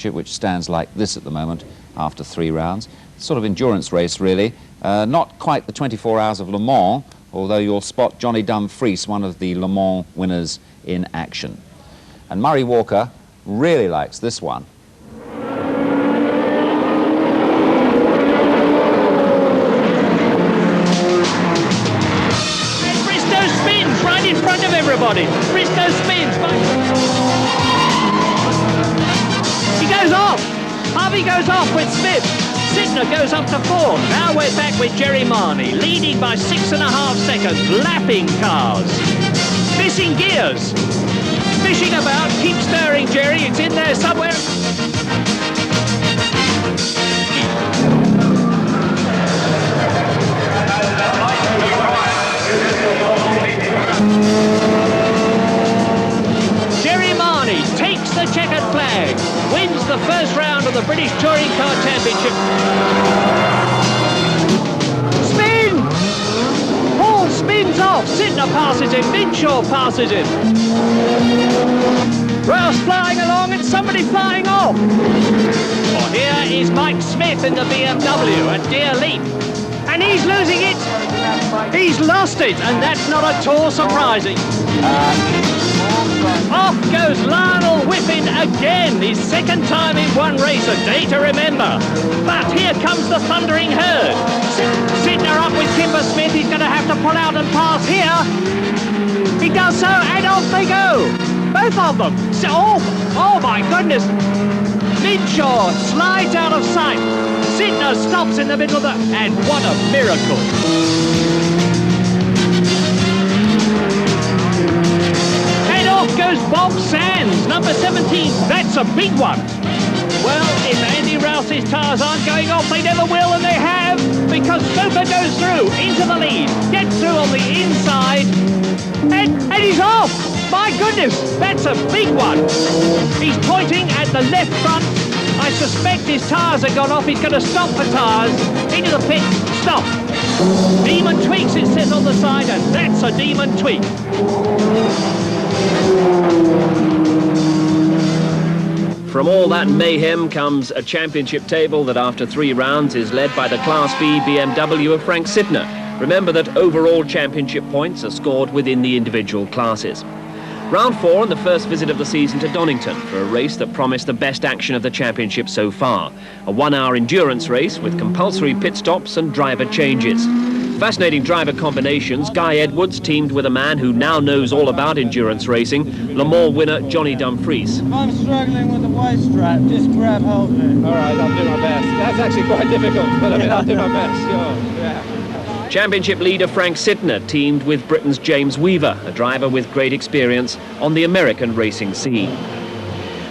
which stands like this at the moment after 3 rounds. Sort of endurance race, really. Not quite the 24 Hours of Le Mans, although you'll spot Johnny Dumfries, one of the Le Mans winners, in action. And Murray Walker really likes this one. In front of everybody. Bristow spins. He goes off. Harvey goes off with Smith. Sidner goes up to 4th. Now we're back with Jerry Marnie, leading by 6.5 seconds, lapping cars. Missing gears. Fishing about. Keep stirring, Jerry. It's in there somewhere. Jerry Marnie takes the checkered flag, wins the first round of the British Touring Car Championship. Spin! Paul spins off, Sidner passes him, Minshaw passes him. Rouse flying along and somebody flying off. Well, here is Mike Smith in the BMW at dear leap. And he's losing it. He's lost it, and that's not at all surprising. Off goes Lionel Whiffen again, his second time in one race, a day to remember. But here comes the thundering herd. Sidner up with Kimber Smith, he's going to have to pull out and pass here. He does so, and off they go. Both of them. So, oh my goodness. Minshaw slides out of sight. Sidner stops in the middle of the... And what a miracle. And off goes Bob Sands, number 17. That's a big one. Well, if Andy Rouse's tyres aren't going off, they never will, and they have, because Stoker goes through into the lead, gets through on the inside, and he's off. My goodness, that's a big one. He's pointing at the left front. I suspect his tyres have gone off. He's going to stop for tyres. Into the pit. Stop. Demon Tweaks, it says on the side, and that's a Demon Tweak. From all that mayhem comes a championship table that after 3 rounds is led by the Class B BMW of Frank Sidner. Remember that overall championship points are scored within the individual classes. Round 4 and the first visit of the season to Donington for a race that promised the best action of the championship so far. A 1-hour endurance race with compulsory pit stops and driver changes. Fascinating driver combinations. Guy Edwards teamed with a man who now knows all about endurance racing, Le Mans winner Johnny Dumfries. If I'm struggling with the waist strap, just grab hold of it. All right, I'll do my best. That's actually quite difficult, but I mean, I'll do my best, sure. Yeah. Championship leader Frank Sidner teamed with Britain's James Weaver, a driver with great experience on the American racing scene.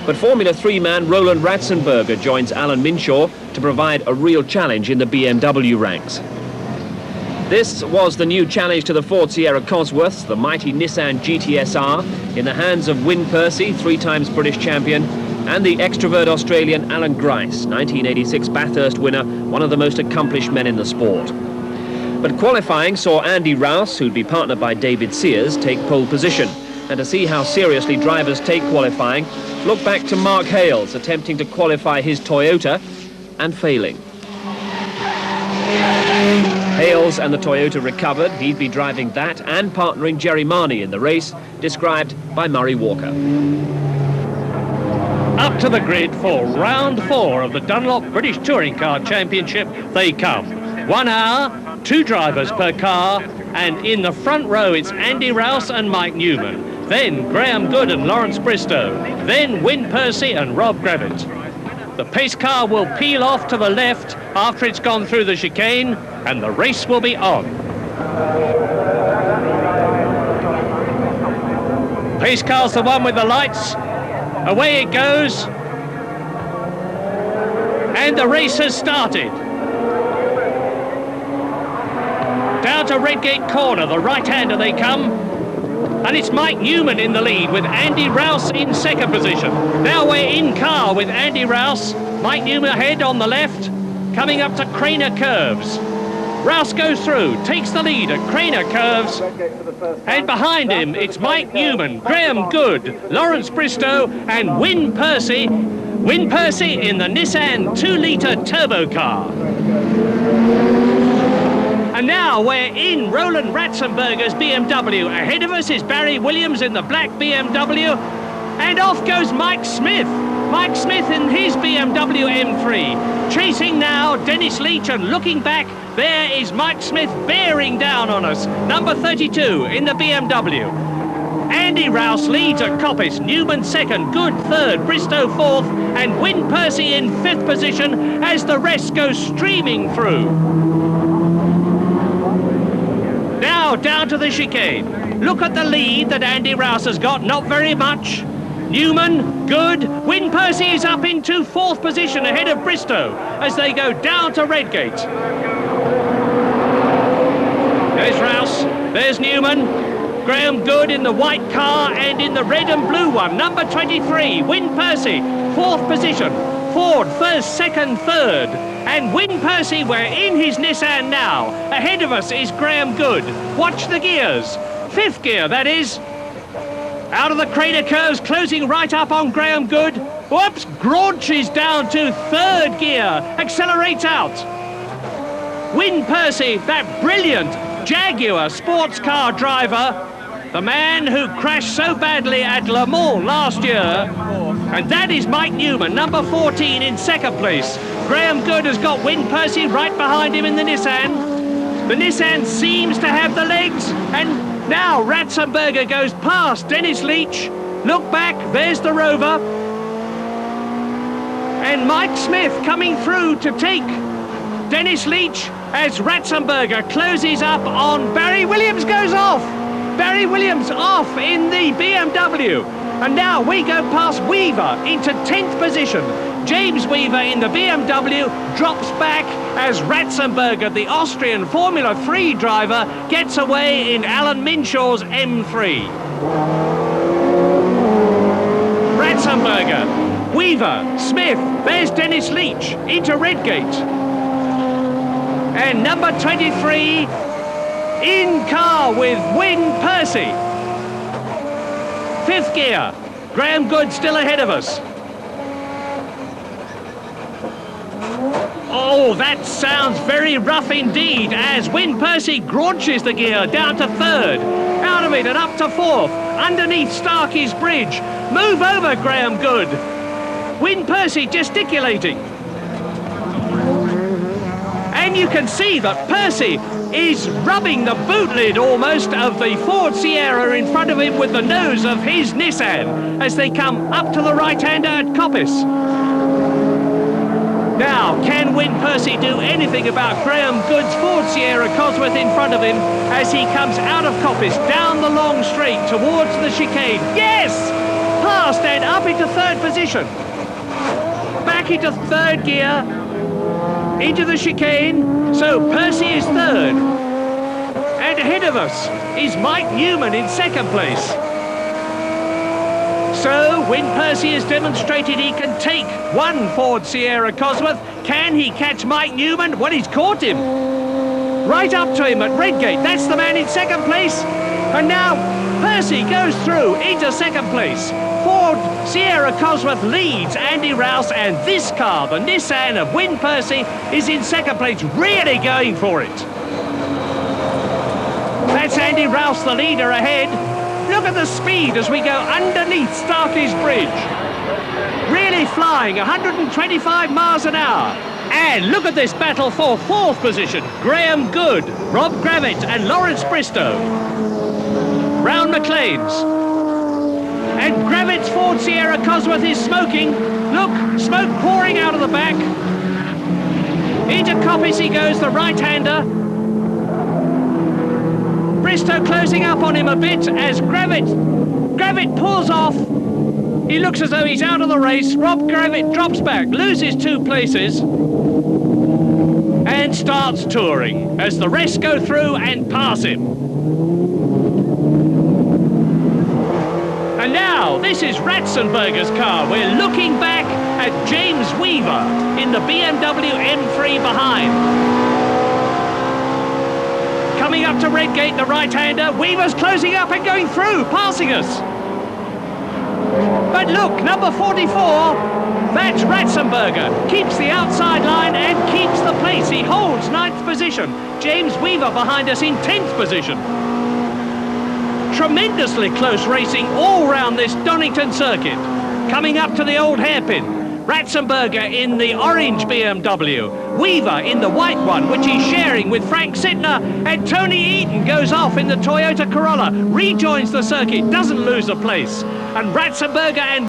But Formula 3 man Roland Ratzenberger joins Alan Minshaw to provide a real challenge in the BMW ranks. This was the new challenge to the Ford Sierra Cosworths, the mighty Nissan GTSR, in the hands of Wyn Percy, 3 times British champion, and the extrovert Australian Alan Grice, 1986 Bathurst winner, one of the most accomplished men in the sport. But qualifying saw Andy Rouse, who'd be partnered by David Sears, take pole position. And to see how seriously drivers take qualifying, look back to Mark Hales attempting to qualify his Toyota and failing. Hales and the Toyota recovered. He'd be driving that and partnering Jerry Marnie in the race, described by Murray Walker. Up to the grid for round 4 of the Dunlop British Touring Car Championship they come. 1 hour, 2 drivers per car, and in the front row it's Andy Rouse and Mike Newman, then Graham Good and Lawrence Bristow, then Wyn Percy and Rob Gravitt. The pace car will peel off to the left after it's gone through the chicane, and the race will be on. Pace car's the one with the lights. Away it goes. And the race has started. Down to Redgate Corner, the right-hander they come. And it's Mike Newman in the lead with Andy Rouse in second position. Now we're in car with Andy Rouse. Mike Newman ahead on the left, coming up to Craner Curves. Rouse goes through, takes the lead at Craner Curves. And behind him, it's Mike Newman, Graham Good, Lawrence Bristow and Wyn Percy. Win Percy in the Nissan 2-litre turbo car. And now we're in Roland Ratzenberger's BMW. Ahead of us is Barry Williams in the black BMW. And off goes Mike Smith. Mike Smith in his BMW M3. Chasing now Dennis Leach, and looking back, there is Mike Smith bearing down on us. Number 32 in the BMW. Andy Rouse leads at Coppice, Newman second, Good third, Bristow fourth, and Win Percy in fifth position as the rest go streaming through. Now down to the chicane. Look at the lead that Andy Rouse has got, not very much. Newman, Good, Win Percy is up into fourth position ahead of Bristow as they go down to Redgate. There's Rouse, there's Newman. Graham Good in the white car and in the red and blue one. Number 23, Win Percy, fourth position. Ford first, second, third. And Win Percy, we're in his Nissan now. Ahead of us is Graham Good. Watch the gears. Fifth gear, that is. Out of the crater curves, closing right up on Graham Good. Whoops, Graunches down to third gear. Accelerates out. Win Percy, that brilliant Jaguar sports car driver, the man who crashed so badly at Le Mans last year. And that is Mike Newman, number 14 in second place. Graham Good has got Win Percy right behind him in the Nissan. The Nissan seems to have the legs, and now Ratzenberger goes past Dennis Leach. Look back, there's the Rover. And Mike Smith coming through to take Dennis Leach as Ratzenberger closes up on Barry Williams. Goes off. Barry Williams off in the BMW. And now we go past Weaver into 10th position. James Weaver in the BMW drops back as Ratzenberger, the Austrian Formula 3 driver, gets away in Alan Minshaw's M3. Ratzenberger, Weaver, Smith, there's Dennis Leach into Redgate. And number 23 in car with Win Percy. Fifth gear, Graham Good still ahead of us. Oh, that sounds very rough indeed as Win Percy graunches the gear down to third. Out of it and up to fourth, underneath Starkey's Bridge. Move over, Graham Good. Win Percy gesticulating. And you can see that Percy is rubbing the boot lid almost of the Ford Sierra in front of him with the nose of his Nissan as they come up to the right-hander at Coppice. Now, can Win Percy do anything about Graham Good's Ford Sierra Cosworth in front of him as he comes out of Coppice, down the long straight towards the chicane? Yes! Past and up into third position. Back into third gear, into the chicane, so Percy is third. And ahead of us is Mike Newman in second place. So, Win Percy has demonstrated he can take one Ford Sierra Cosworth. Can he catch Mike Newman? Well, he's caught him. Right up to him at Redgate. That's the man in second place. And now Percy goes through into second place. Ford Sierra Cosworth leads Andy Rouse, and this car, the Nissan of Win Percy, is in second place, really going for it. That's Andy Rouse, the leader, ahead. Look at the speed as we go underneath Starkey's Bridge. Really flying, 125 miles an hour. And look at this battle for fourth position. Graham Good, Rob Gravitt and Lawrence Bristow. Round McLean's. And Gravitt's Ford Sierra Cosworth is smoking. Look, smoke pouring out of the back. Into Coppice he goes, the right-hander. Bristow closing up on him a bit as Gravitt pulls off. He looks as though he's out of the race. Rob Gravitt drops back, loses 2 places, and starts touring as the rest go through and pass him. And now, this is Ratzenberger's car. We're looking back at James Weaver in the BMW M3 behind. Coming up to Redgate, the right-hander. Weaver's closing up and going through, passing us. But look, number 44, That's Ratzenberger, keeps the outside line and keeps the pace. He holds 9th position. James Weaver behind us in 10th position. Tremendously close racing all round this Donington circuit. Coming up to the old hairpin. Ratzenberger in the orange BMW, Weaver in the white one, which he's sharing with Frank Sittner, and Tony Eaton goes off in the Toyota Corolla, rejoins the circuit, doesn't lose a place, and Ratzenberger and